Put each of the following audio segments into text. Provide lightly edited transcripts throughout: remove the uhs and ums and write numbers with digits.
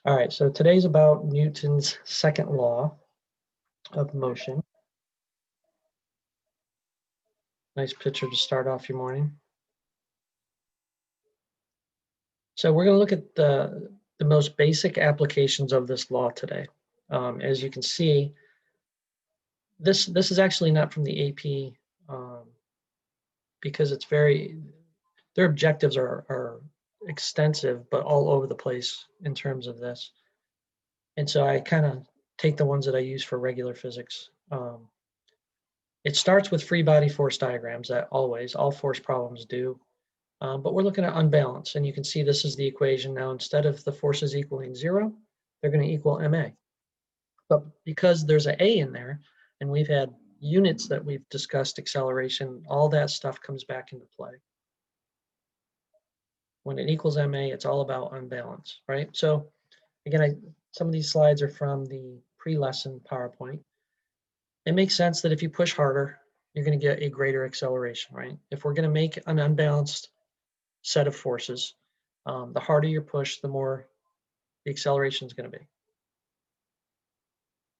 All right, so today's about Newton's second law of motion. Nice picture to start off your morning. So we're going to look at the most basic applications of this law today. As you can see, this is actually not from the AP because it's their objectives are extensive, but all over the place in terms of this. And so I kind of take the ones that I use for regular physics. It starts with free body force diagrams, that all force problems do. But we're looking at unbalance, and you can see this is the equation now. Instead of the forces equaling 0, they're going to equal ma. But because there's an a in there, and we've had units that we've discussed, acceleration, all that stuff comes back into play. When it equals ma, it's all about unbalance, right? So again, some of these slides are from the pre-lesson PowerPoint. It makes sense that if you push harder, you're going to get a greater acceleration, right? If we're going to make an unbalanced set of forces, the harder you push, the more the acceleration is going to be,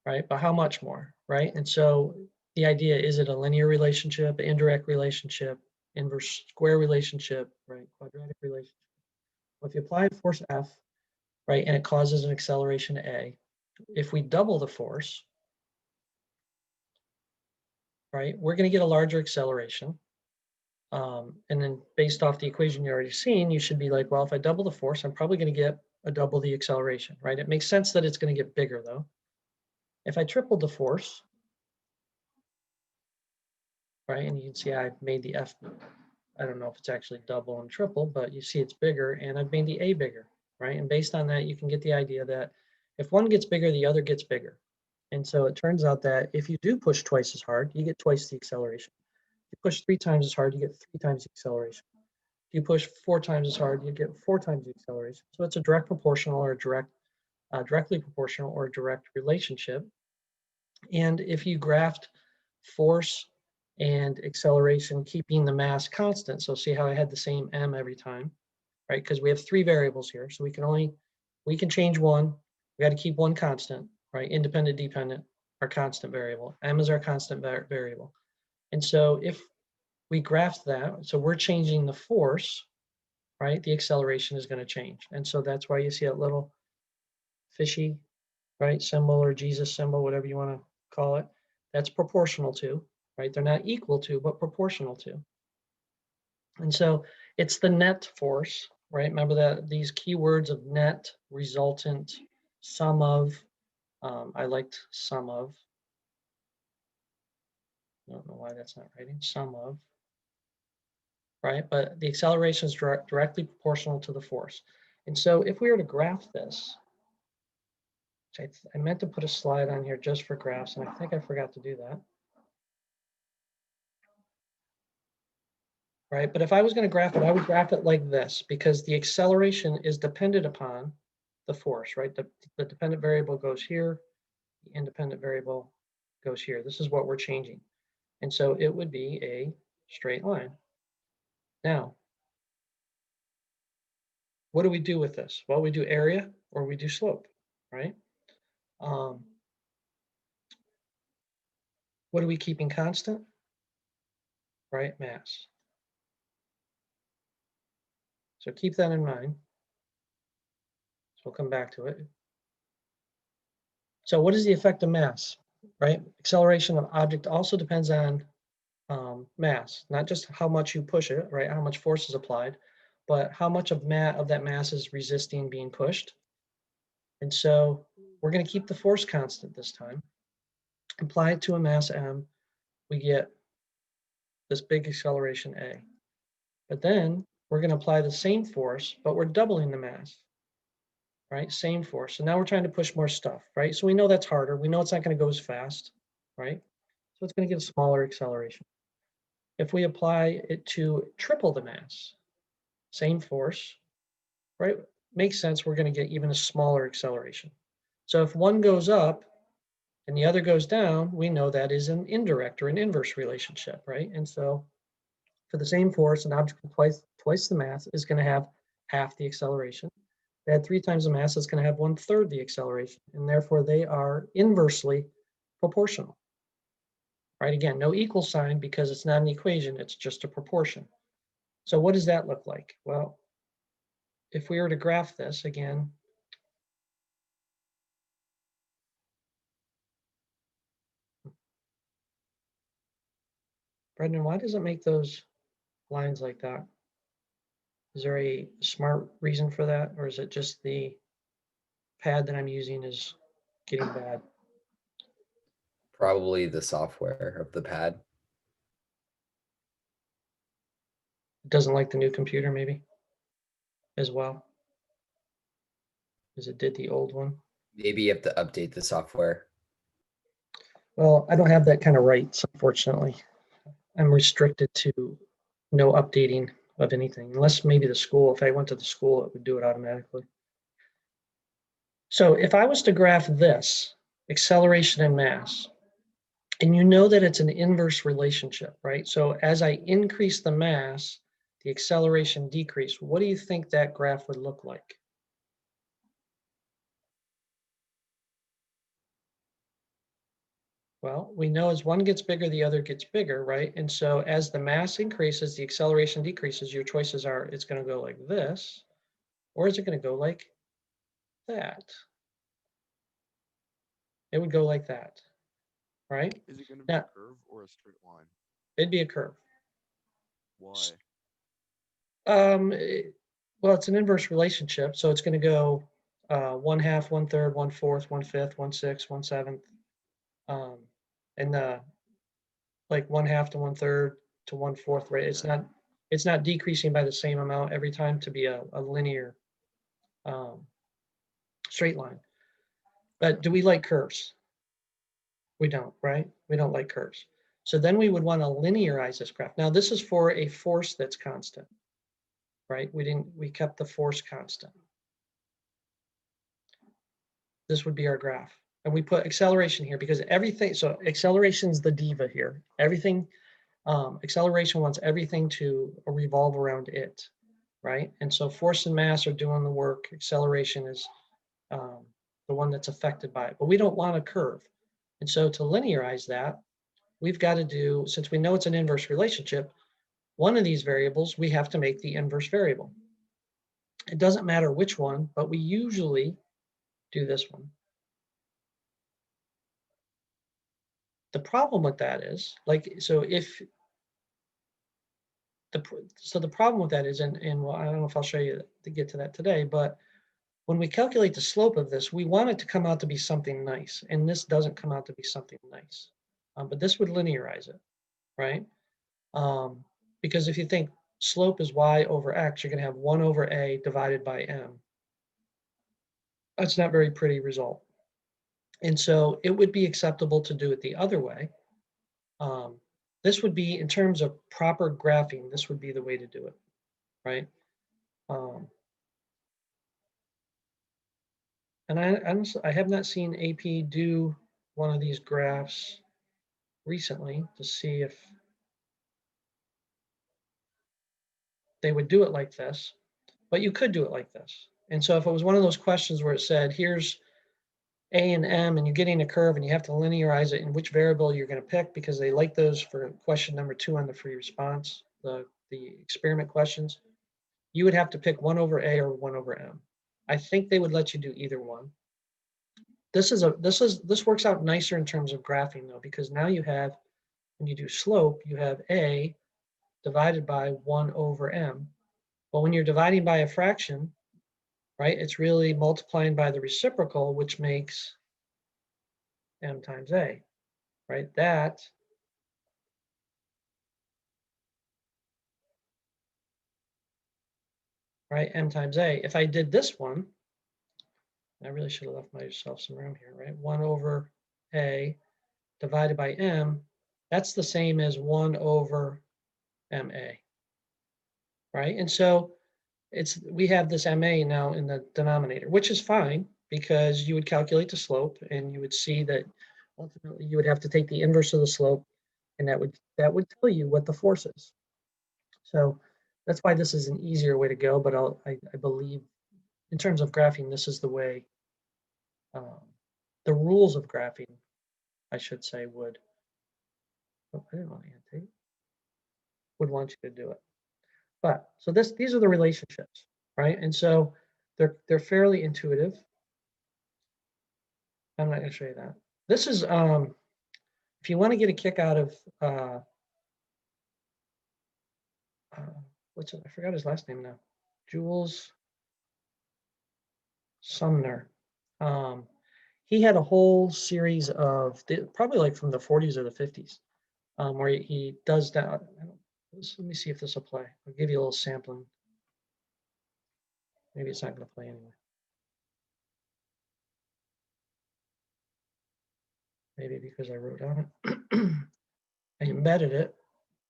right? But how much more, right? And so the idea, is it a linear relationship, indirect relationship, inverse square relationship, right? Quadratic relationship. Well, if you apply force F, right, and it causes an acceleration A, if we double the force, right, we're going to get a larger acceleration. And then based off the equation you're already seen, you should be like, well, if I double the force, I'm probably going to get a double the acceleration, right? It makes sense that it's going to get bigger though. If I tripled the force, right, and you can see I've made the F, I don't know if it's actually double and triple, but you see it's bigger, and I've made the A bigger, right? And based on that, you can get the idea that if one gets bigger, the other gets bigger. And so it turns out that if you do push twice as hard, you get twice the acceleration. If you push 3 times as hard, you get 3 times the acceleration. If you push 4 times as hard, you get 4 times the acceleration. So it's a direct proportional or directly proportional or direct relationship. And if you graphed force and acceleration, keeping the mass constant, so see how I had the same m every time, right? Because we have 3 variables here, so we can change one. We got to keep one constant, right? Independent, dependent, our constant variable. M is our constant variable. And so if we graph that, so we're changing the force, right? The acceleration is going to change. And so that's why you see that little fishy, right, symbol or Jesus symbol, whatever you want to call it. That's proportional to, right? They're not equal to, but proportional to. And so it's the net force, right? Remember that these keywords of net, resultant, sum of. I liked sum of. I don't know why that's not writing. Sum of, right? But the acceleration is directly proportional to the force. And so if we were to graph this, I meant to put a slide on here just for graphs, and I think I forgot to do that. Right, but if I was going to graph it, I would graph it like this, because the acceleration is dependent upon the force, right? The dependent variable goes here, the independent variable goes here. This is what we're changing. And so it would be a straight line. Now, what do we do with this? Well, we do area or we do slope, right? What are we keeping constant? Right, mass. So keep that in mind. So we'll come back to it. So what is the effect of mass, right? Acceleration of object also depends on mass, not just how much you push it, right? How much force is applied, but how much of that mass is resisting being pushed. And so we're going to keep the force constant this time. Apply it to a mass m, we get this big acceleration a. But then we're going to apply the same force, but we're doubling the mass, right? Same force. So now we're trying to push more stuff, right? So we know that's harder. We know it's not going to go as fast, right? So it's going to get a smaller acceleration. If we apply it to triple the mass, same force, right? Makes sense, we're going to get even a smaller acceleration. So if one goes up and the other goes down, we know that is an indirect or an inverse relationship, right? And so for the same force, an object with twice the mass is going to have half the acceleration. Add 3 times the mass, it's going to have 1/3 the acceleration, and therefore they are inversely proportional. Right? Again, no equal sign because it's not an equation, it's just a proportion. So what does that look like? Well, if we were to graph this again, Brendan, why does it make those lines like that? Is there a smart reason for that, or is it just the pad that I'm using is getting bad? Probably the software of the pad. It doesn't like the new computer, maybe, as well, as it did the old one. Maybe you have to update the software. Well, I don't have that kind of rights, unfortunately. I'm restricted to no updating of anything, unless maybe the school, if I went to the school, it would do it automatically. So if I was to graph this, acceleration and mass, and you know that it's an inverse relationship, right? So as I increase the mass, the acceleration decrease. What do you think that graph would look like? Well, we know as one gets bigger, the other gets bigger, right? And so as the mass increases, the acceleration decreases. Your choices are, it's going to go like this, or is it going to go like that? It would go like that, right? Is it going to be a Now, curve or a straight line? it'd be a curve. Why? Well, it's an inverse relationship, so it's going to go 1/2, 1/3, 1/4, 1/5, 1/6, 1/7, um, and like 1/2 to 1/3 to 1/4, right? Okay. It's not decreasing by the same amount every time to be a linear um, straight line. But Okay. do we like curves? We don't, right? We don't like curves. So then we would want to linearize this graph. Now this is for a force that's constant, right? We kept the force constant. This would be our graph. And we put acceleration here because everything, so acceleration is the diva here. Everything, acceleration wants everything to revolve around it, right? And so force and mass are doing the work. Acceleration is the one that's affected by it. But we don't want a curve. And so to linearize that, we've got to do, since we know it's an inverse relationship, one of these variables, we have to make the inverse variable. It doesn't matter which one, but we usually do this one. The problem with that is, like, so if the problem with that is, and well, I don't know if I'll show you to get to that today, but when we calculate the slope of this, we want it to come out to be something nice, and this doesn't come out to be something nice. But this would linearize it, right? Um, because if you think slope is y over x, you're going to have 1 over a divided by m. That's not a very pretty result. And so it would be acceptable to do it the other way. This would be, in terms of proper graphing, this would be the way to do it, right? And I have not seen AP do one of these graphs recently to see if they would do it like this, but you could do it like this. And so if it was one of those questions where it said, here's A and M, and you're getting a curve and you have to linearize it in which variable you're going to pick, because they like those for question number 2 on the free response, the experiment questions, you would have to pick 1 over A or 1 over M. I think they would let you do either one. This works out nicer in terms of graphing though, because now you have, when you do slope, you have A divided by 1 over M. But when you're dividing by a fraction, right, it's really multiplying by the reciprocal, which makes M times A, right? That right, M times A. If I did this one, I really should have left myself some room here, right? 1 over A divided by M, that's the same as 1 over MA, right? And so we have this MA now in the denominator, which is fine because you would calculate the slope and you would see that ultimately you would have to take the inverse of the slope, and that would tell you what the force is. So that's why this is an easier way to go, but I believe in terms of graphing, this is the way, the rules of graphing, I should say, would, oh, I didn't want to annotate, would want you to do it. But, so these are the relationships, right? And so they're fairly intuitive. I'm not gonna show you that. This is, if you want to get a kick out of, what's it? I forgot his last name now. Jules Sumner. He had a whole series of, probably like from the 40s or the 50s, where he does that. Let me see if this will play. I'll give you a little sampling. Maybe it's not going to play anyway. Maybe because I wrote on it. I embedded it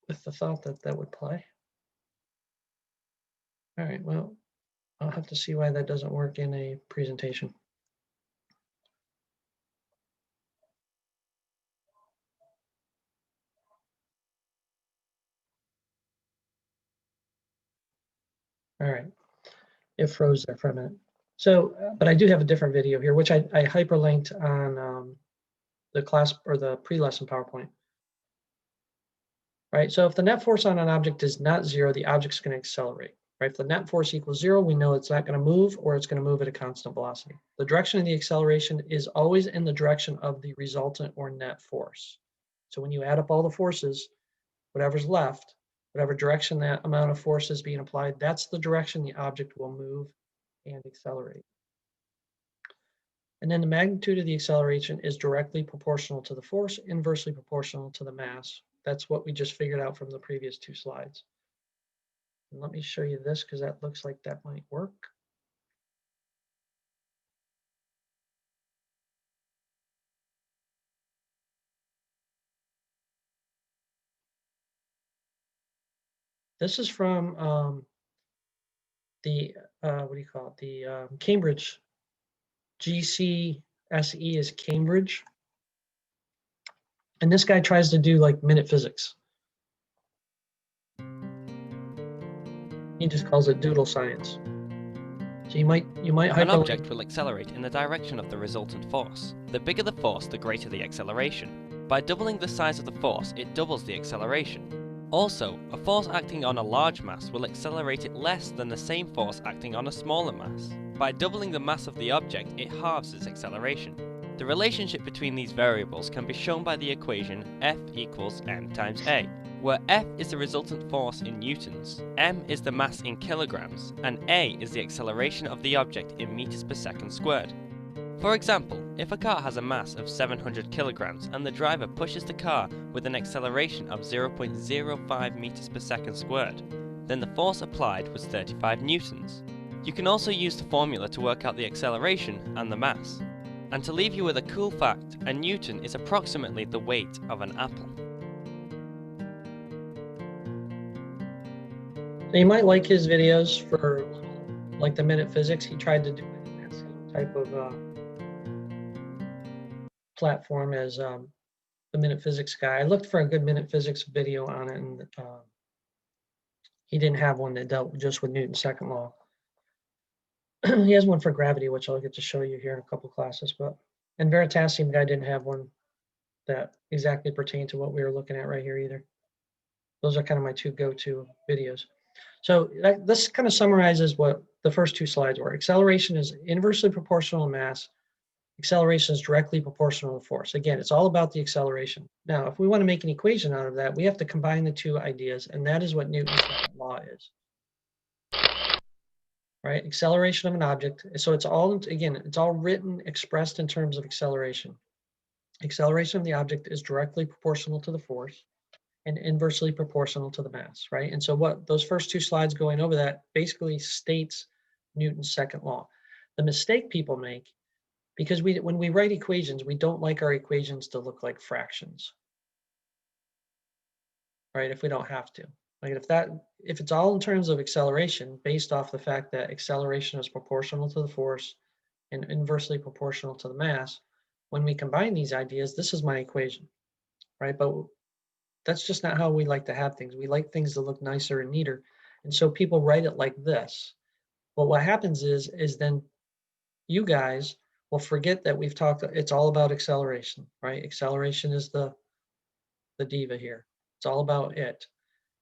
with the thought that that would play. All right, well, I'll have to see why that doesn't work in a presentation. All right, it froze there for a minute. So, but I do have a different video here, which I hyperlinked on the class or the pre-lesson PowerPoint. Right, so if the net force on an object is not zero, the object's going to accelerate. Right, if the net force equals zero, we know it's not going to move, or it's going to move at a constant velocity. The direction of the acceleration is always in the direction of the resultant or net force. So when you add up all the forces, whatever's left, whatever direction that amount of force is being applied, that's the direction the object will move and accelerate. And then the magnitude of the acceleration is directly proportional to the force, inversely proportional to the mass. That's what we just figured out from the previous two slides. And let me show you this because that looks like that might work. This is from the, what do you call it? The Cambridge, GCSE is Cambridge. And this guy tries to do like minute physics. He just calls it doodle science. So you might An object will accelerate in the direction of the resultant force. The bigger the force, the greater the acceleration. By doubling the size of the force, it doubles the acceleration. Also, a force acting on a large mass will accelerate it less than the same force acting on a smaller mass. By doubling the mass of the object, it halves its acceleration. The relationship between these variables can be shown by the equation F equals m times a, where F is the resultant force in newtons, m is the mass in kilograms, and a is the acceleration of the object in meters per second squared. For example, if a car has a mass of 700 kilograms and the driver pushes the car with an acceleration of 0.05 meters per second squared, then the force applied was 35 newtons. You can also use the formula to work out the acceleration and the mass. And to leave you with a cool fact, a newton is approximately the weight of an apple. So you might like his videos for like the minute physics. He tried to do it in that same type of platform as the minute physics guy. I looked for a good minute physics video on it, and he didn't have one that dealt just with Newton's second law. He has one for gravity, which I'll get to show you here in a couple classes, but and Veritasium guy didn't have one that exactly pertained to what we were looking at right here either. Those are kind of my two go-to videos. So this kind of summarizes what the first two slides were. Acceleration is inversely proportional to mass. Acceleration is directly proportional to force. Again, it's all about the acceleration. Now, if we want to make an equation out of that, we have to combine the two ideas, and that is what Newton's second law is. Right? Acceleration of an object. So it's all, again, it's all written, expressed in terms of acceleration. Acceleration of the object is directly proportional to the force and inversely proportional to the mass, right? And so what those first two slides going over that basically states Newton's second law. The mistake people make, because when we write equations, we don't like our equations to look like fractions, right? If we don't have to. Like if it's all in terms of acceleration, based off the fact that acceleration is proportional to the force and inversely proportional to the mass, when we combine these ideas, this is my equation, right? But that's just not how we like to have things. We like things to look nicer and neater. And so people write it like this. But what happens is then you guys will forget that we've talked, it's all about acceleration, right? Acceleration is the diva here. It's all about it.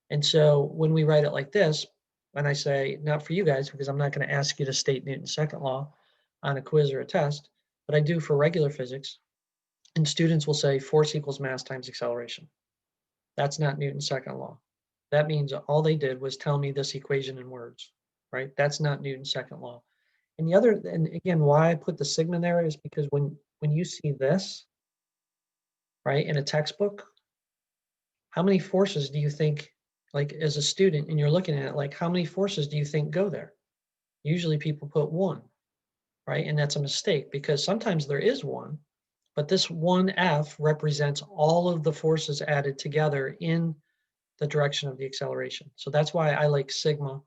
And so when we write it like this, when I say, not for you guys, because I'm not going to ask you to state Newton's second law on a quiz or a test, but I do for regular physics. And students will say force equals mass times acceleration. That's not Newton's second law. That means all they did was tell me this equation in words, right? That's not Newton's second law. And the other, and again, why I put the sigma there is because when you see this, right, in a textbook, how many forces do you think, like as a student, and you're looking at it, like how many forces do you think go there? Usually people put one, right? And that's a mistake because sometimes there is one, but this one F represents all of the forces added together in the direction of the acceleration. So that's why I like sigma,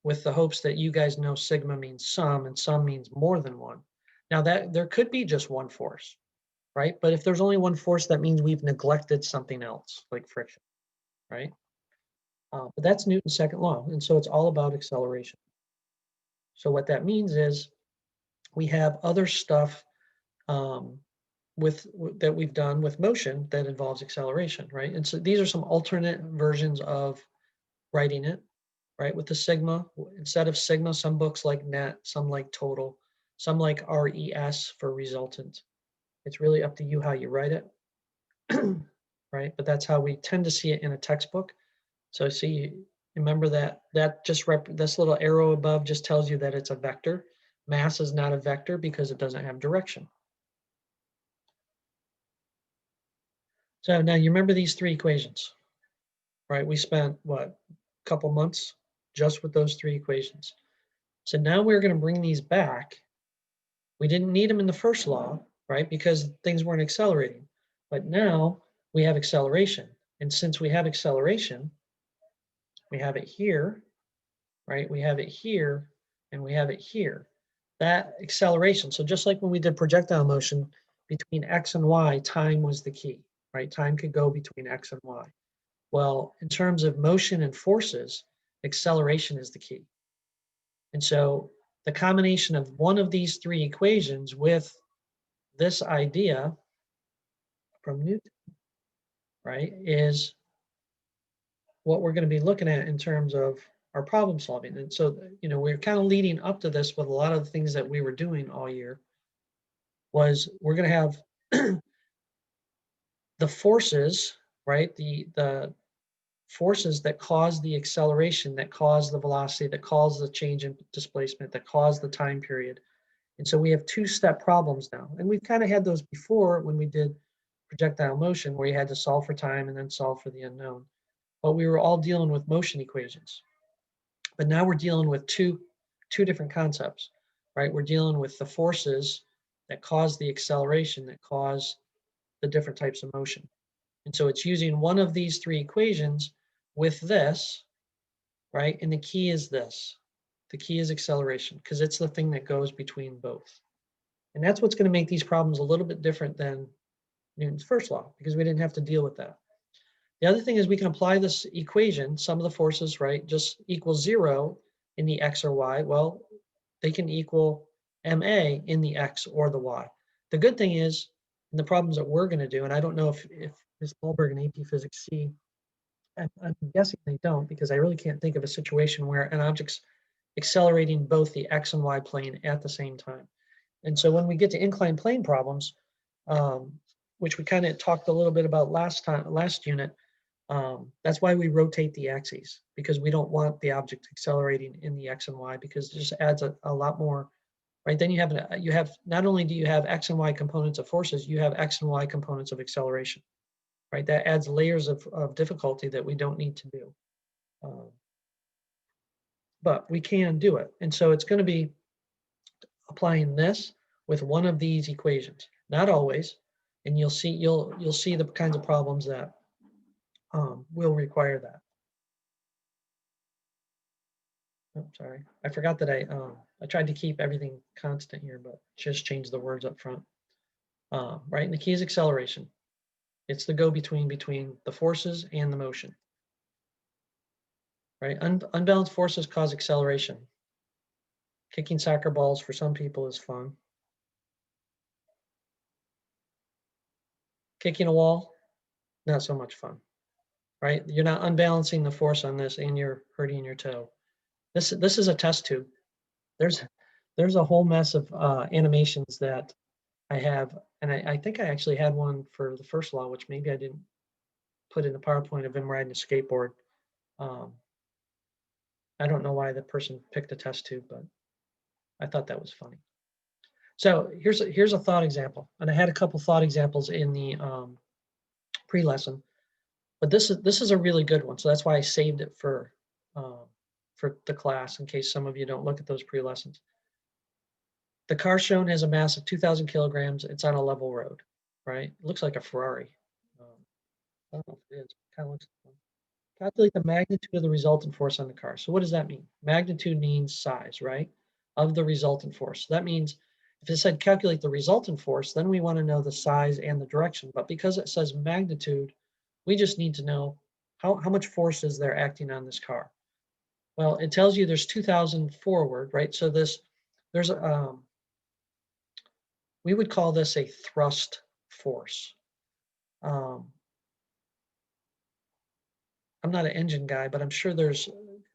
with the hopes that you guys know sigma means sum and sum means more than one. Now that there could be just one force, right? But if there's only one force, that means we've neglected something else, like friction, right? But that's Newton's second law, and so it's all about acceleration. So what that means is we have other stuff that we've done with motion that involves acceleration, right? And so these are some alternate versions of writing it, right? With the sigma, instead of sigma, some books like net, some like total, some like RES for resultant. It's really up to you how you write it, right? But that's how we tend to see it in a textbook. So see, remember that this little arrow above just tells you that it's a vector. Mass is not a vector because it doesn't have direction. So now you remember these three equations, right? We spent what, a couple months just with those three equations. So now we're going to bring these back. We didn't need them in the first law, right? Because things weren't accelerating. But now we have acceleration. And since we have acceleration, we have it here, right? We have it here, and we have it here. That acceleration, so just like when we did projectile motion, between X and Y, time was the key, right? Time could go between X and Y. Well, in terms of motion and forces, acceleration is the key. And so the combination of one of these three equations with this idea from Newton, right, is what we're going to be looking at in terms of our problem solving. And so, we're kind of leading up to this with a lot of the things that we were doing all year was we're going to have the forces, right? The forces that cause the acceleration, that cause the velocity, that cause the change in displacement, that cause the time period. And so we have two-step problems now. And we've kind of had those before when we did projectile motion, where you had to solve for time and then solve for the unknown. But we were all dealing with motion equations. But now we're dealing with two different concepts, right? We're dealing with the forces that cause the acceleration, that cause the different types of motion. And so it's using one of these three equations with this, right? And the key is this. The key is acceleration, because it's the thing that goes between both. And that's what's going to make these problems a little bit different than Newton's first law, because we didn't have to deal with that. The other thing is we can apply this equation, sum of the forces, right, just equals 0 in the X or Y. Well, they can equal MA in the X or the Y. The good thing is, in the problems that we're going to do, and I don't know if Ms. Goldberg and AP Physics C, I'm guessing they don't, because I really can't think of a situation where an object's accelerating both the X and Y plane at the same time. And so when we get to inclined plane problems, which we kind of talked a little bit about last unit, that's why we rotate the axes, because we don't want the object accelerating in the X and Y, because it just adds a lot more, right? Then you have not only do you have X and Y components of forces, you have X and Y components of acceleration, right? That adds layers of difficulty that we don't need to do. But we can do it. And so it's going to be applying this with one of these equations, not always. And you'll see the kinds of problems that will require that. Oh, sorry, I forgot that I tried to keep everything constant here, but just change the words up front. Right, and the key is acceleration. It's the go-between between the forces and the motion. Right, unbalanced forces cause acceleration. Kicking soccer balls for some people is fun. Kicking a wall, not so much fun, right? You're not unbalancing the force on this and you're hurting your toe. This is a test tube. There's a whole mess of animations that I have, and I think I actually had one for the first law, which maybe I didn't put in the PowerPoint of him riding a skateboard. I don't know why the person picked a test tube, but I thought that was funny. So here's a thought example, and I had a couple thought examples in the pre-lesson, but this is a really good one. So that's why I saved it for the class in case some of you don't look at those pre-lessons. The car shown has a mass of 2,000 kilograms. It's on a level road, right? It looks like a Ferrari. I don't know if it is. It kind of looks like one. Calculate the magnitude of the resultant force on the car. So what does that mean? Magnitude means size, right? Of the resultant force. So that means if it said calculate the resultant force, then we want to know the size and the direction. But because it says magnitude, we just need to know how much force is there acting on this car. Well, it tells you there's 2,000 forward, right? So there's a, we would call this a thrust force. I'm not an engine guy, but I'm sure there's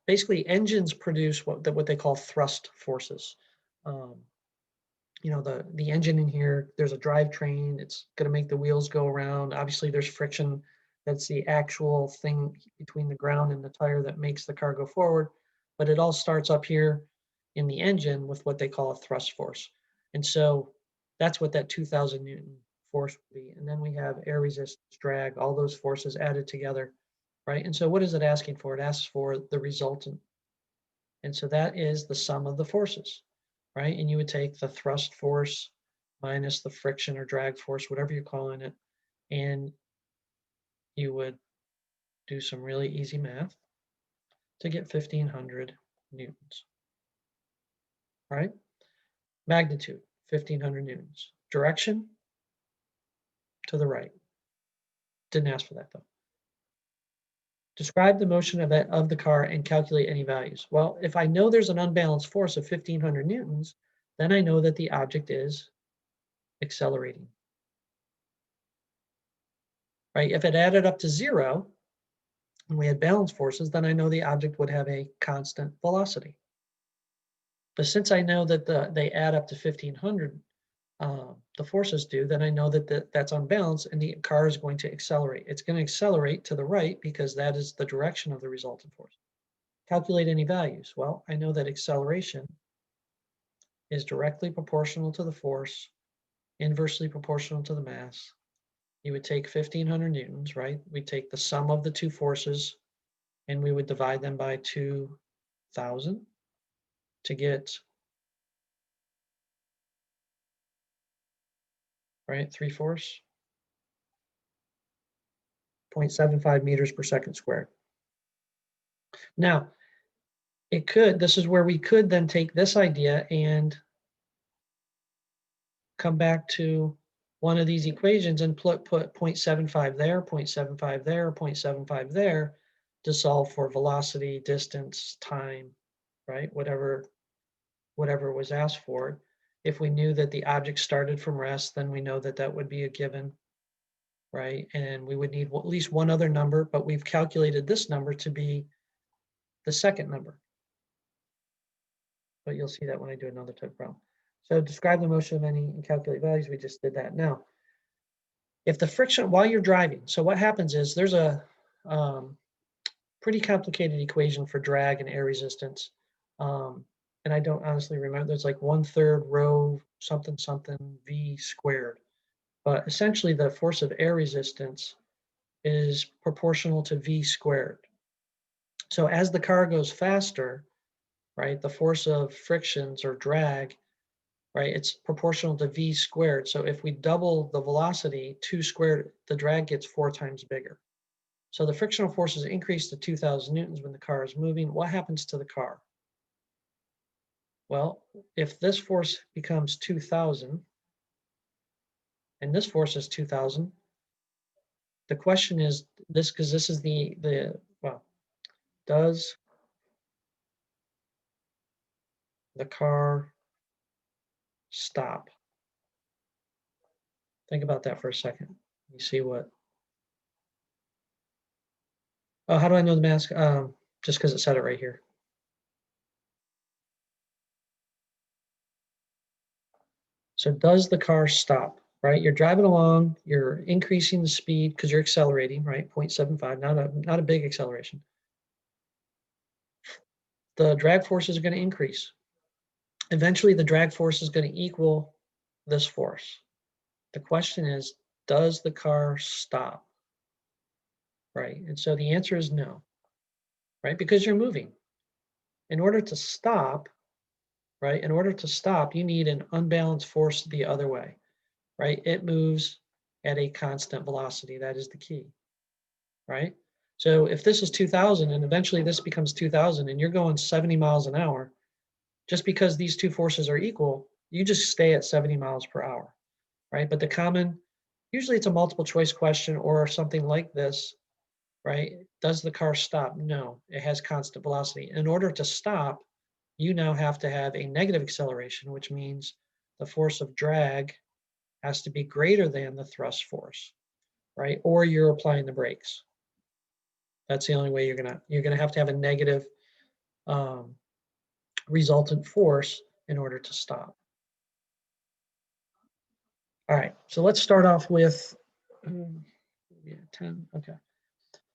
basically engines produce what they call thrust forces. You know, the engine in here, there's a drivetrain. It's going to make the wheels go around. Obviously, there's friction. That's the actual thing between the ground and the tire that makes the car go forward. But it all starts up here in the engine with what they call a thrust force. And so that's what that 2,000 Newton force would be. And then we have air resistance, drag, all those forces added together, right? And so what is it asking for? It asks for the resultant. And so that is the sum of the forces, right? And you would take the thrust force minus the friction or drag force, whatever you're calling it, and you would do some really easy math to get 1,500 newtons, right? Magnitude, 1,500 newtons. Direction, to the right. Didn't ask for that though. Describe the motion of the car and calculate any values. Well, if I know there's an unbalanced force of 1,500 newtons, then I know that the object is accelerating. Right? If it added up to 0 and we had balanced forces, then I know the object would have a constant velocity. But since I know that they add up to 1,500, the forces do, then I know that that's unbalanced and the car is going to accelerate. It's going to accelerate to the right because that is the direction of the resultant force. Calculate any values. Well, I know that acceleration is directly proportional to the force, inversely proportional to the mass. You would take 1,500 newtons, right? We take the sum of the two forces and we would divide them by 2,000 to get, right, 3 force, 0.75 meters per second squared. Now, this is where we could then take this idea and come back to one of these equations and put 0.75 there, 0.75 there, 0.75 there to solve for velocity, distance, time, right? Whatever was asked for. If we knew that the object started from rest, then we know that that would be a given, right? And we would need at least one other number, but we've calculated this number to be the second number. But you'll see that when I do another type of problem. So describe the motion of any and calculate values. We just did that. Now, if the friction while you're driving, so what happens is there's a pretty complicated equation for drag and air resistance. And I don't honestly remember, there's like 1/3 rho something something V squared. But essentially the force of air resistance is proportional to V squared. So as the car goes faster, right, the force of frictions or drag, right, it's proportional to V squared. So if we double the velocity, 2 squared, the drag gets 4 times bigger. So the frictional forces increase to 2,000 newtons when the car is moving. What happens to the car? Well, if this force becomes 2,000 and this force is 2,000, the question is this, because this is well, does the car stop? Think about that for a second. You see what? Oh, how do I know the mask? Just because it said it right here. So does the car stop, right? You're driving along, you're increasing the speed because you're accelerating, right? 0.75, not a big acceleration. The drag forces are going to increase. Eventually, the drag force is going to equal this force. The question is, does the car stop? Right? And so the answer is no, right? Because you're moving. In order to stop, right? In order to stop, you need an unbalanced force the other way, right? It moves at a constant velocity. That is the key, right? So if this is 2000 and eventually this becomes 2000 and you're going 70 miles an hour, just because these two forces are equal, you just stay at 70 miles per hour, right? But usually it's a multiple choice question or something like this, right? Does the car stop? No, it has constant velocity. In order to stop, you now have to have a negative acceleration, which means the force of drag has to be greater than the thrust force, right? Or you're applying the brakes. That's the only way you're gonna have to have a negative resultant force in order to stop. All right, so let's start off with 10. Okay.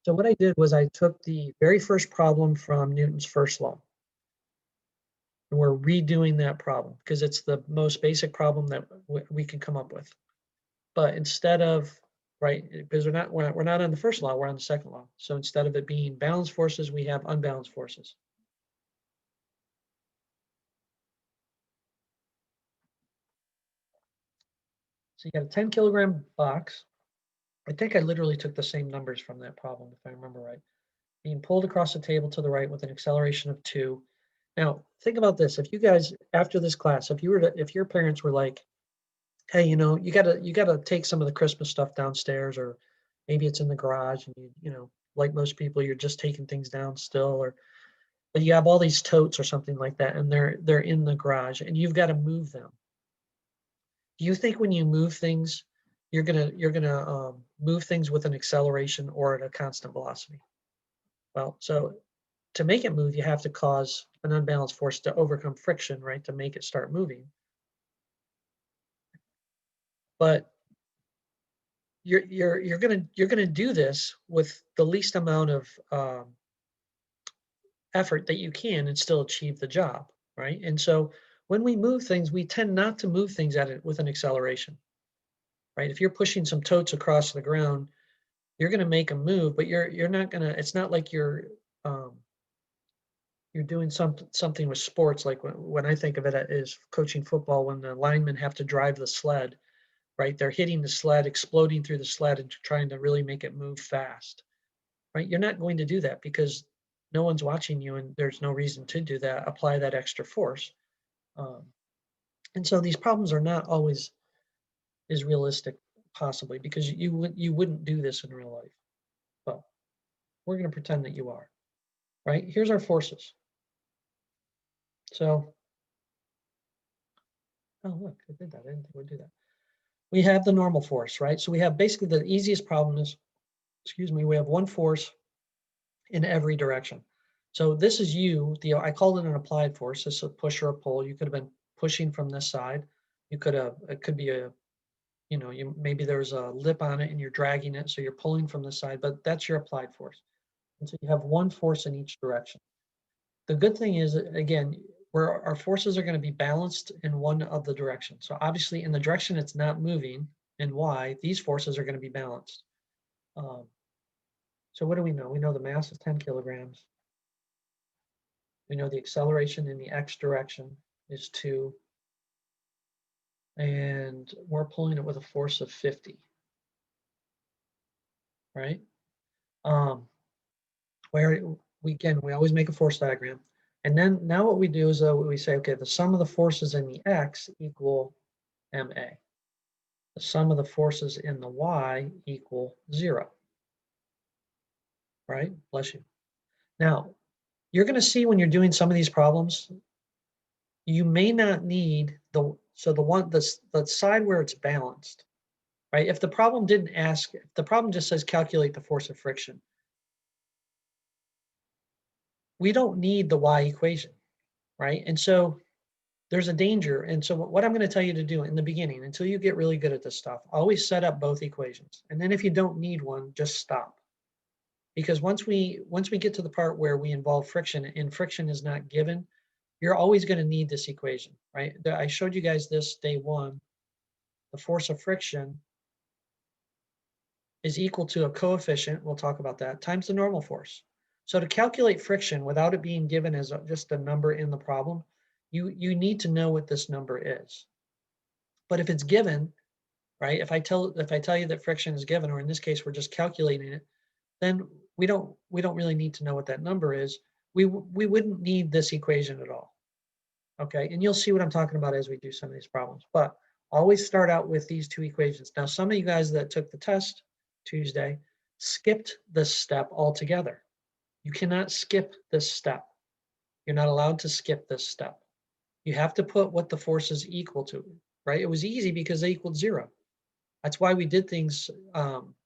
So what I did was I took the very first problem from Newton's first law. And we're redoing that problem because it's the most basic problem that we can come up with. But instead of, right, because we're not on the first law, we're on the second law. So instead of it being balanced forces, we have unbalanced forces. So you got a 10 kilogram box. I think I literally took the same numbers from that problem, if I remember right. Being pulled across the table to the right with an acceleration of 2. Now, think about this. If you guys, after this class, if your parents were like, hey, you gotta take some of the Christmas stuff downstairs, or maybe it's in the garage, and like most people, you're just taking things down still, but you have all these totes or something like that, and they're in the garage, and you've got to move them. Do you think when you move things, you're gonna move things with an acceleration or at a constant velocity? Well, so to make it move, you have to cause an unbalanced force to overcome friction, right, to make it start moving. But you're gonna do this with the least amount of effort that you can and still achieve the job, right? And so when we move things, we tend not to move things at it with an acceleration, right? If you're pushing some totes across the ground, you're gonna make a move, but you're not gonna. It's not like you're doing something with sports. Like when I think of it as coaching football, when the linemen have to drive the sled, right? They're hitting the sled, exploding through the sled, and trying to really make it move fast, right? You're not going to do that because no one's watching you, and there's no reason to do that. Apply that extra force, and so these problems are not always as realistic, possibly because you wouldn't do this in real life. But we're going to pretend that you are, right? Here's our forces. So, oh look, I did that. I didn't think we'd do that. We have the normal force, right? So we have basically the easiest problem is, excuse me, we have one force in every direction. So this is I called it an applied force. This is a push or a pull. You could have been pushing from this side. It could be maybe there's a lip on it and you're dragging it, so you're pulling from the side, but that's your applied force. And so you have one force in each direction. The good thing is, again, where our forces are going to be balanced in one of the directions. So obviously in the direction it's not moving in Y, these forces are going to be balanced. So what do we know? We know the mass is 10 kilograms. We know the acceleration in the X direction is 2. And we're pulling it with a force of 50, right? Where we always make a force diagram. And then now what we do is we say, okay, the sum of the forces in the X equal MA. The sum of the forces in the Y equal 0, right? Bless you. Now, you're going to see when you're doing some of these problems, you may not need the side where it's balanced, right? If the problem didn't ask, if the problem just says calculate the force of friction, we don't need the y equation, right? And so there's a danger. And so what I'm going to tell you to do in the beginning, until you get really good at this stuff, always set up both equations. And then if you don't need one, just stop. Because once we get to the part where we involve friction and friction is not given, you're always going to need this equation, right? I showed you guys this day one. The force of friction is equal to a coefficient, we'll talk about that, times the normal force. So to calculate friction without it being given as just a number in the problem, you need to know what this number is. But if it's given, right? If I tell you that friction is given, or in this case we're just calculating it, then we don't really need to know what that number is. We wouldn't need this equation at all. Okay, and you'll see what I'm talking about as we do some of these problems. But always start out with these two equations. Now, some of you guys that took the test Tuesday skipped this step altogether. You cannot skip this step. You're not allowed to skip this step. You have to put what the force is equal to, right? It was easy because they equaled 0. That's why we did things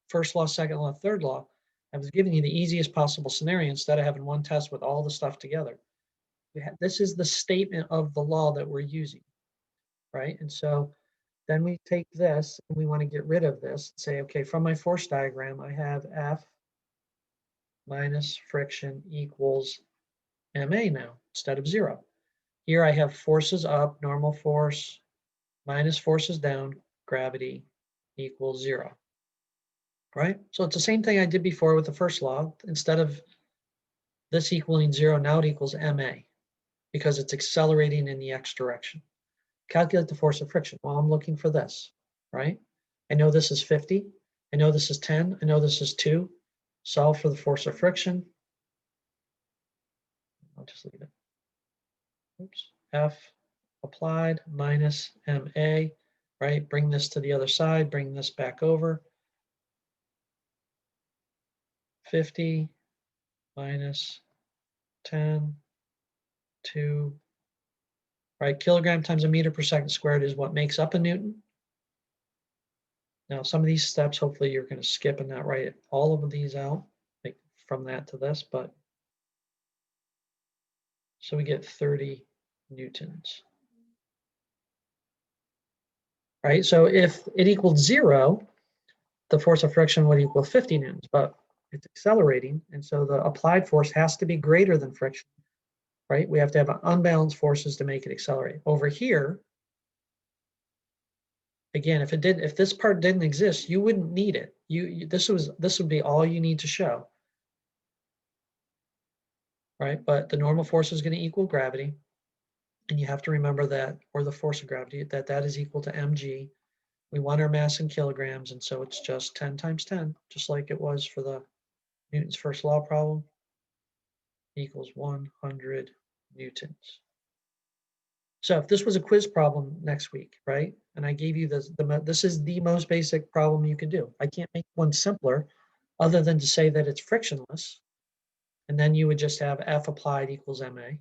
first law, second law, third law. I was giving you the easiest possible scenario instead of having one test with all the stuff together. This is the statement of the law that we're using, right? And so then we take this and we want to get rid of this and say, okay, from my force diagram, I have F minus friction equals MA now instead of 0. Here I have forces up, normal force, minus forces down, gravity equals 0, right? So it's the same thing I did before with the first law. Instead of this equaling 0, now it equals MA because it's accelerating in the x direction. Calculate the force of friction. Well, I'm looking for this, right? I know this is 50. I know this is 10. I know this is 2. Solve for the force of friction. I'll just leave it. Oops. F applied minus MA, right? Bring this to the other side. Bring this back over. 50 minus 10, 2, right? Kilogram times a meter per second squared is what makes up a Newton. Now, some of these steps, hopefully you're going to skip and not write all of these out, like from that to this, but so we get 30 newtons. Right, so if it equaled 0, the force of friction would equal 50 newtons, but it's accelerating, and so the applied force has to be greater than friction, right? We have to have unbalanced forces to make it accelerate. Over here, again, if this part didn't exist, you wouldn't need it. This would be all you need to show, right? But the normal force is going to equal gravity, and you have to remember that, or the force of gravity, that is equal to mg. We want our mass in kilograms, and so it's just 10 times 10, just like it was for the Newton's first law problem, equals 100 newtons. So if this was a quiz problem next week, right, and I gave you this is the most basic problem you could do. I can't make one simpler other than to say that it's frictionless, and then you would just have F applied equals MA,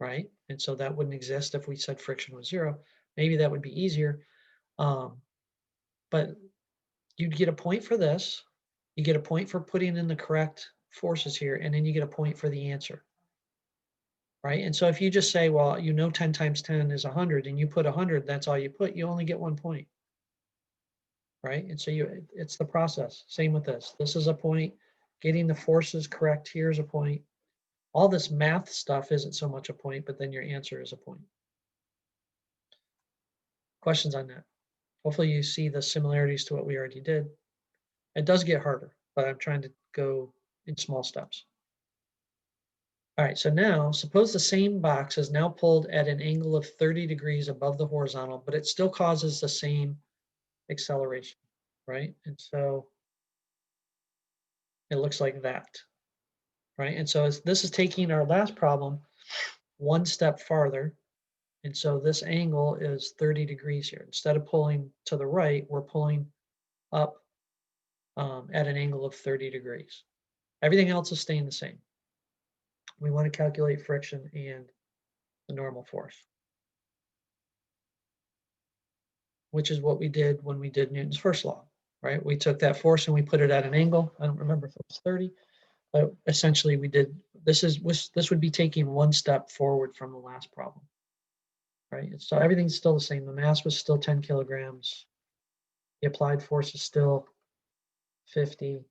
right? And so that wouldn't exist if we said friction was 0. Maybe that would be easier. But you'd get a point for this, you get a point for putting in the correct forces here, and then you get a point for the answer, right? And so if you just say, well, 10 times 10 is 100, and you put 100, that's all you put, you only get 1 point, right? And so it's the process. Same with this. This is a point. Getting the forces correct here is a point. All this math stuff isn't so much a point, but then your answer is a point. Questions on that? Hopefully you see the similarities to what we already did. It does get harder, but I'm trying to go in small steps. All right, so now suppose the same box is now pulled at an angle of 30 degrees above the horizontal, but it still causes the same acceleration, right? And so it looks like that, right? And so this is taking our last problem one step farther. And so this angle is 30 degrees here. Instead of pulling to the right, we're pulling up at an angle of 30 degrees. Everything else is staying the same. We want to calculate friction and the normal force. which is what we did when we did Newton's first law, right? We took that force and we put it at an angle. I don't remember if it was 30, but essentially we did, this would be taking one step forward from the last problem, right? So everything's still the same. The mass was still 10 kilograms. The applied force is still 50.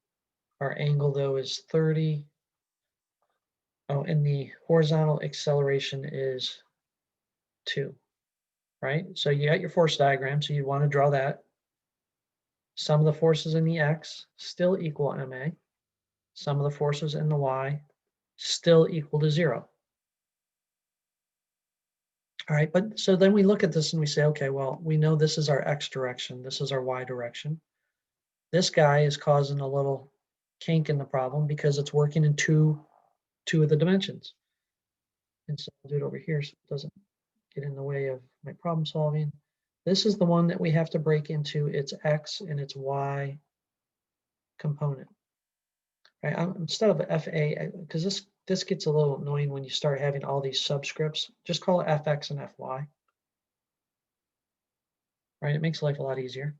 Our angle though is 30. Oh, and the horizontal acceleration is 2, right? So you got your force diagram, so you want to draw that. Sum of the forces in the x still equal ma. Sum of the forces in the y still equal to 0. All right, but so then we look at this and we say, okay, well, we know this is our x direction, this is our y direction. This guy is causing a little kink in the problem because it's working in two of the dimensions. And so I'll do it over here so it doesn't get in the way of my problem solving. This is the one that we have to break into its x and its y component. Right? Instead of FA, because this gets a little annoying when you start having all these subscripts, just call it FX and FY. Right? It makes life a lot easier.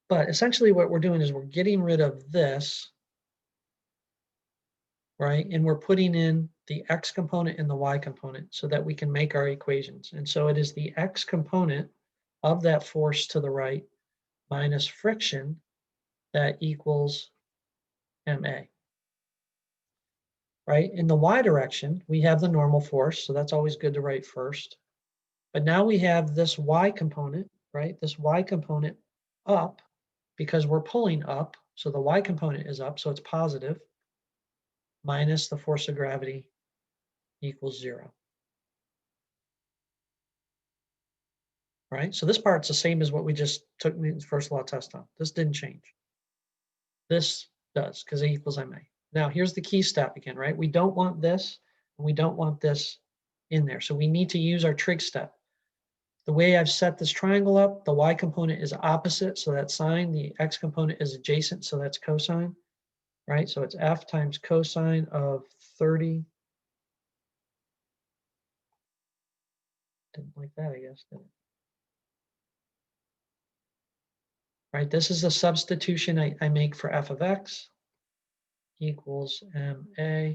But essentially what we're doing is we're getting rid of this, right? And we're putting in the x component and the y component so that we can make our equations. And so it is the x component of that force to the right minus friction that equals ma. Right? In the y direction, we have the normal force, so that's always good to write first. But now we have this y component, right? This y component up because we're pulling up, so the y component is up, so it's positive, minus the force of gravity equals 0. Right? So this part's the same as what we just took Newton's first law test on. This didn't change. This does, because it equals ma. Now, here's the key step again, right? We don't want this, and we don't want this in there. So we need to use our trig step. The way I've set this triangle up, the y component is opposite, so that's sine. The x component is adjacent, so that's cosine, right? So it's f times cosine of 30. Didn't like that, I guess, did it? Right, this is the substitution I make for f of x equals ma.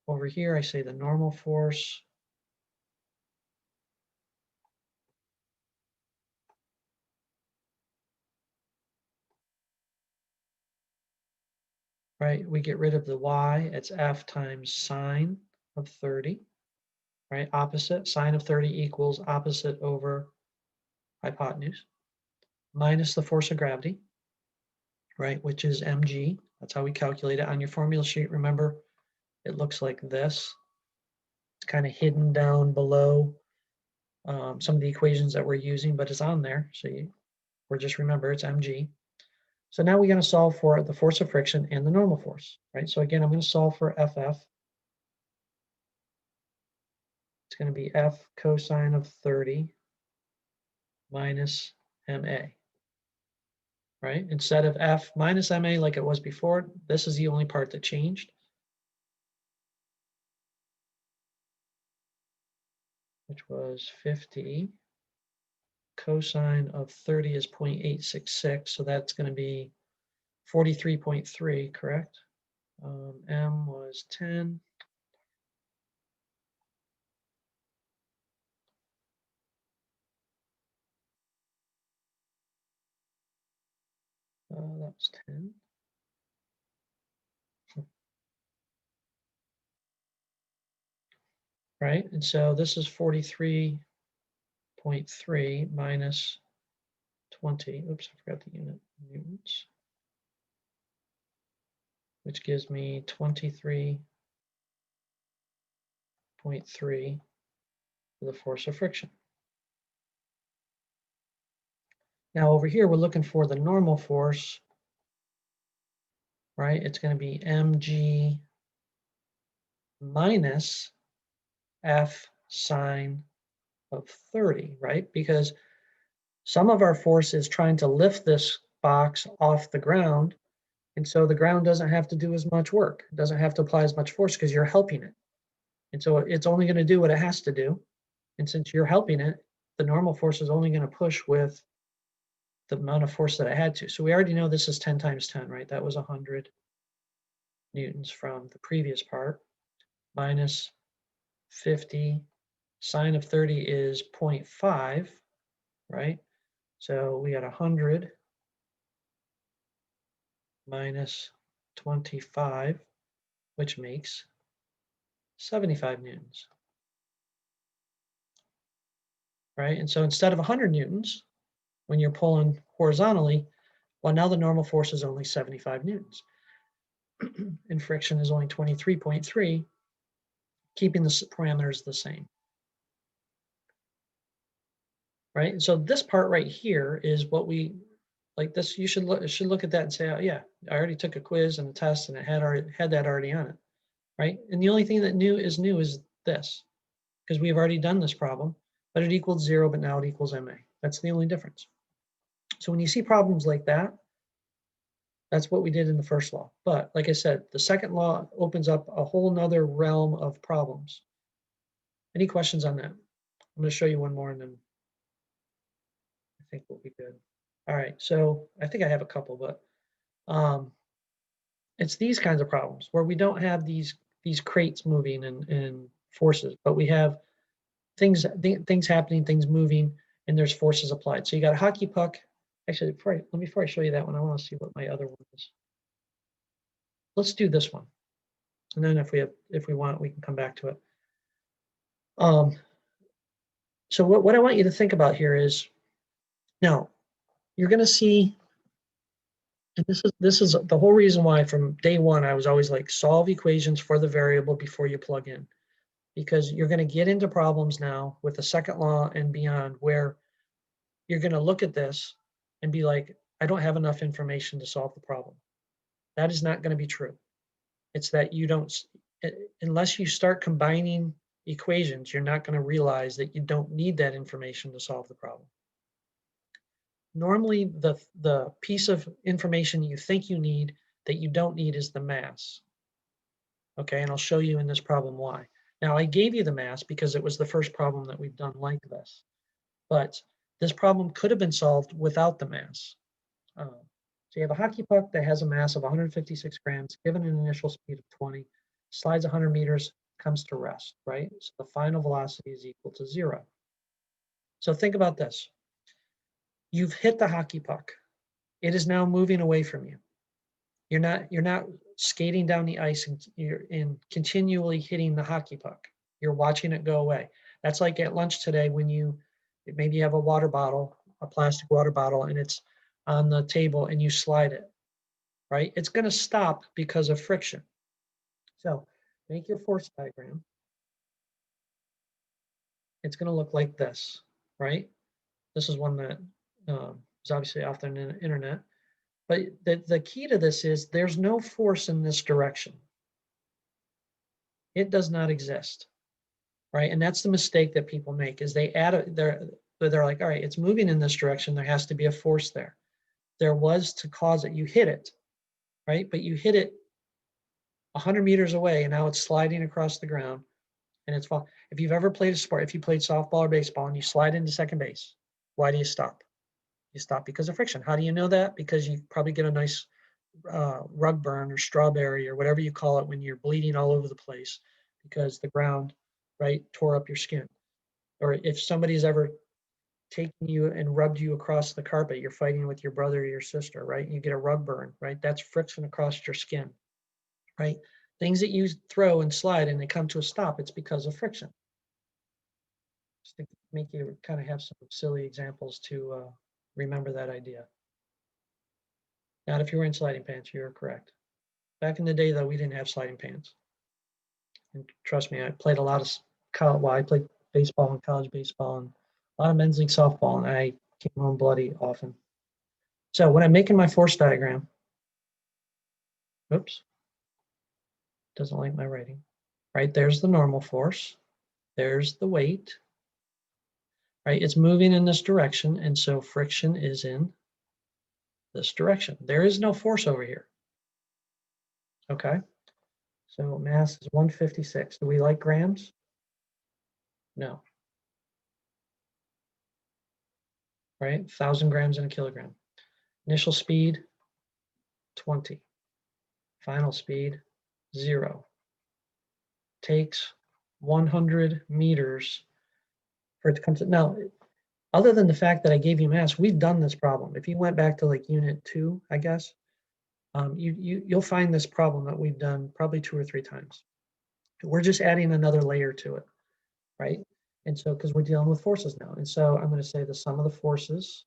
Over here, I say the normal force right? We get rid of the y, it's f times sine of 30, right? Opposite, sine of 30 equals opposite over hypotenuse, minus the force of gravity, right? Which is mg. That's how we calculate it on your formula sheet. Remember, it looks like this. It's kind of hidden down below some of the equations that we're using, but it's on there. So we're just remember it's mg. So now we're going to solve for the force of friction and the normal force, right? So again, I'm going to solve for ff. It's going to be f cosine of 30 minus ma, right? Instead of f minus ma like it was before, this is the only part that changed. Which was 50. Cosine of 30 is 0.866, so that's going to be 43.3, correct? M was 10. That was 10. Right, and so this is 43.3 minus 20. Oops, I forgot the unit, newtons. Which gives me 23.3 for the force of friction. Now over here, we're looking for the normal force, right? It's going to be mg minus f sine of 30, right? Because some of our force is trying to lift this box off the ground, and so the ground doesn't have to do as much work. It doesn't have to apply as much force because you're helping it. And so it's only going to do what it has to do. And since you're helping it, the normal force is only going to push with the amount of force that I had to. So we already know this is 10 times 10, right? That was 100 newtons from the previous part, minus 50. Sine of 30 is 0.5, right? So we got 100 minus 25, which makes 75 newtons, right? And so instead of 100 newtons, when you're pulling horizontally, well, now the normal force is only 75 newtons. And friction is only 23.3, keeping the parameters the same. Right? And so this part right here is what we, like this, you should look at that and say, oh yeah, I already took a quiz and a test and it had that already on it, right? And the only thing that new is this, because we've already done this problem, but it equals 0, but now it equals MA. That's the only difference. So when you see problems like that, that's what we did in the first law. But like I said, the second law opens up a whole nother realm of problems. Any questions on that? I'm going to show you one more and then I think we'll be good. All right, so I think I have a couple, but it's these kinds of problems where we don't have these crates moving and forces, but we have things happening, things moving, and there's forces applied. So you got a hockey puck. Actually, before I show you that one, I want to see what my other one is. Let's do this one, and then if we want, we can come back to it. So what I want you to think about here is, now you're going to see, and this is the whole reason why from day one I was always like, solve equations for the variable before you plug in, because you're going to get into problems now with the second law and beyond where you're going to look at this and be like, I don't have enough information to solve the problem. That is not going to be true. It's that you don't, unless you start combining equations, you're not going to realize that you don't need that information to solve the problem. Normally, the piece of information you think you need that you don't need is the mass. Okay, and I'll show you in this problem why. Now, I gave you the mass because it was the first problem that we've done like this, but this problem could have been solved without the mass. So you have a hockey puck that has a mass of 156 grams, given an initial speed of 20, slides 100 meters, comes to rest, right? So the final velocity is equal to 0. So think about this. You've hit the hockey puck. It is now moving away from you. You're not skating down the ice and you're continually hitting the hockey puck. You're watching it go away. That's like at lunch today when maybe you have a water bottle, a plastic water bottle, and it's on the table and you slide it, right? It's going to stop because of friction. So make your force diagram. It's going to look like this, right? This is one that is obviously off the internet. But the key to this is there's no force in this direction. It does not exist, right? And that's the mistake that people make is they add they're like, all right, it's moving in this direction. There has to be a force there. There was to cause it. You hit it, right? But you hit it 100 meters away and now it's sliding across the ground and it's falling. If you've ever played a sport, if you played softball or baseball and you slide into second base, why do you stop? You stop because of friction. How do you know that? Because you probably get a nice rug burn or strawberry or whatever you call it when you're bleeding all over the place because the ground, right, tore up your skin. Or if somebody's ever taken you and rubbed you across the carpet, you're fighting with your brother or your sister, right? You get a rug burn, right? That's friction across your skin, right? Things that you throw and slide and they come to a stop, it's because of friction. Just to make you kind of have some silly examples to remember that idea. Not if you were in sliding pants, you're correct. Back in the day, though, we didn't have sliding pants. And trust me, I played a lot of I played baseball and college baseball and a lot of men's league softball, and I came home bloody often. So when I'm making my force diagram, oops, doesn't like my writing, right? There's the normal force. There's the weight, right? It's moving in this direction, and so friction is in this direction. There is no force over here, okay? So mass is 156. Do we like grams? No. right? 1,000 grams in a kilogram. Initial speed, 20. Final speed, 0. Takes 100 meters for it to come to. Now, other than the fact that I gave you mass, we've done this problem. If you went back to like unit 2, I guess, you'll find this problem that we've done probably 2 or 3 times. We're just adding another layer to it, right? And so, because we're dealing with forces now. And so I'm going to say the sum of the forces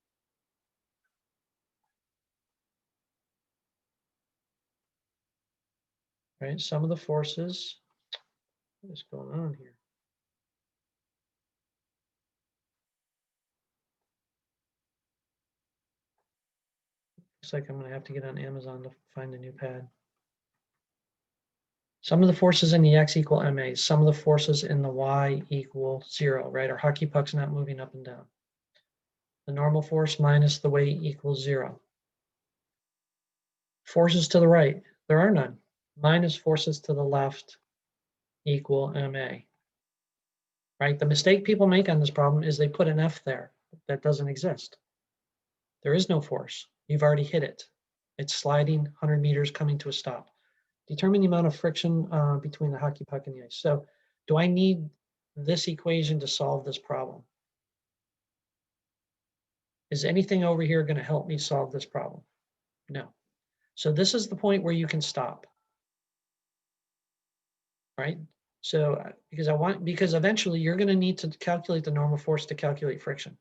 right? Sum of the forces. What is going on here? Looks like I'm going to have to get on Amazon to find a new pad. Sum of the forces in the x equal ma. Sum of the forces in the y equal 0, right? Our hockey puck's not moving up and down. The normal force minus the weight equals 0. Forces to the right, there are none. Minus forces to the left equal ma. Right? The mistake people make on this problem is they put an F there. That doesn't exist. There is no force. You've already hit it. It's sliding 100 meters coming to a stop. Determine the amount of friction between the hockey puck and the ice. So do I need this equation to solve this problem? Is anything over here going to help me solve this problem? No. So this is the point where you can stop. Right? So because eventually you're going to need to calculate the normal force to calculate friction.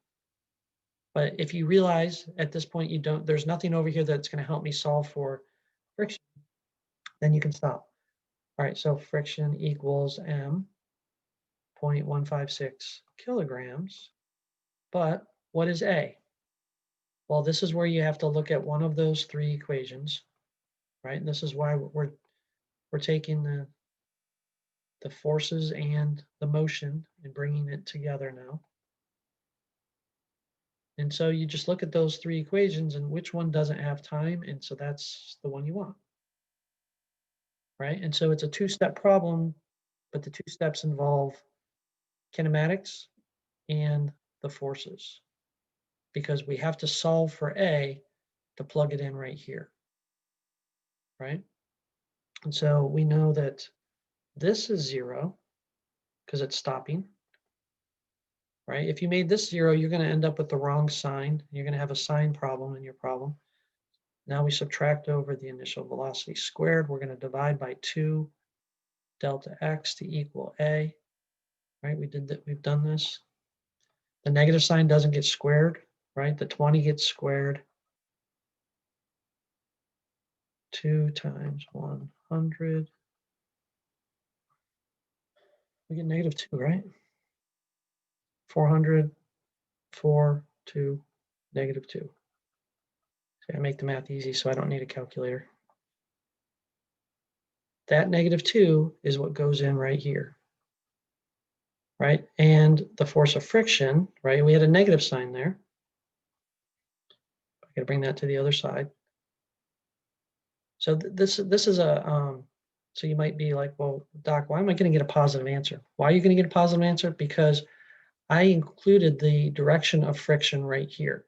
But if you realize at this point there's nothing over here that's going to help me solve for friction, then you can stop. All right, so friction equals m 0.156 kilograms. But what is A? Well, this is where you have to look at one of those 3 equations, right? And this is why we're taking the forces and the motion and bringing it together now. And so you just look at those 3 equations and which one doesn't have time, and so that's the one you want, right? And so it's a 2-step problem, but the 2 steps involve kinematics and the forces, because we have to solve for A to plug it in right here, right? And so we know that this is 0 because it's stopping, right? If you made this 0, you're going to end up with the wrong sign. You're going to have a sign problem in your problem. Now we subtract over the initial velocity squared. We're going to divide by 2 delta x to equal A, right? We've done this. The negative sign doesn't get squared, right? The 20 gets squared. 2 times 100. We get negative 2, right? 400, 4, 2, negative 2. So I make the math easy so I don't need a calculator. That negative 2 is what goes in right here, right? And the force of friction, right? We had a negative sign there. I got to bring that to the other side. So this is a, so you might be like, well, Doc, why am I going to get a positive answer? Why are you going to get a positive answer? Because I included the direction of friction right here.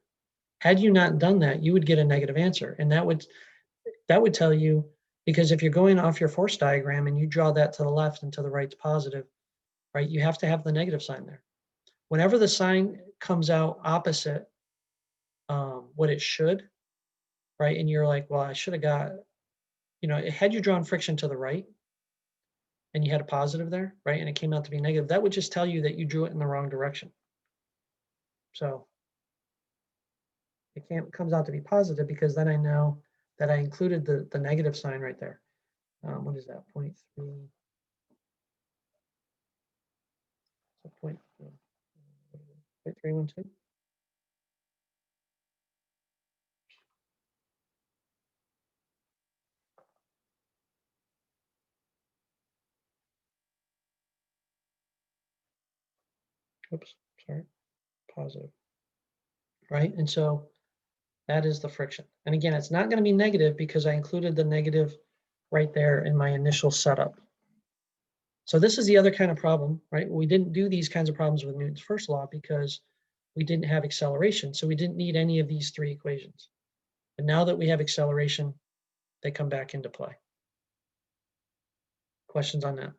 Had you not done that, you would get a negative answer. And that would tell you, because if you're going off your force diagram and you draw that to the left and to the right's positive, right, you have to have the negative sign there. Whenever the sign comes out opposite what it should, right, and you're like, well, I should have got, had you drawn friction to the right and you had a positive there, right, and it came out to be negative, that would just tell you that you drew it in the wrong direction. So it comes out to be positive because then I know that I included the negative sign right there. What is that? 0.3. So 0.312. Oops, sorry, positive. Right, and so that is the friction. And again, it's not going to be negative because I included the negative right there in my initial setup. So this is the other kind of problem, right? We didn't do these kinds of problems with Newton's first law because we didn't have acceleration, so we didn't need any of these three equations. But now that we have acceleration, they come back into play. Questions on that?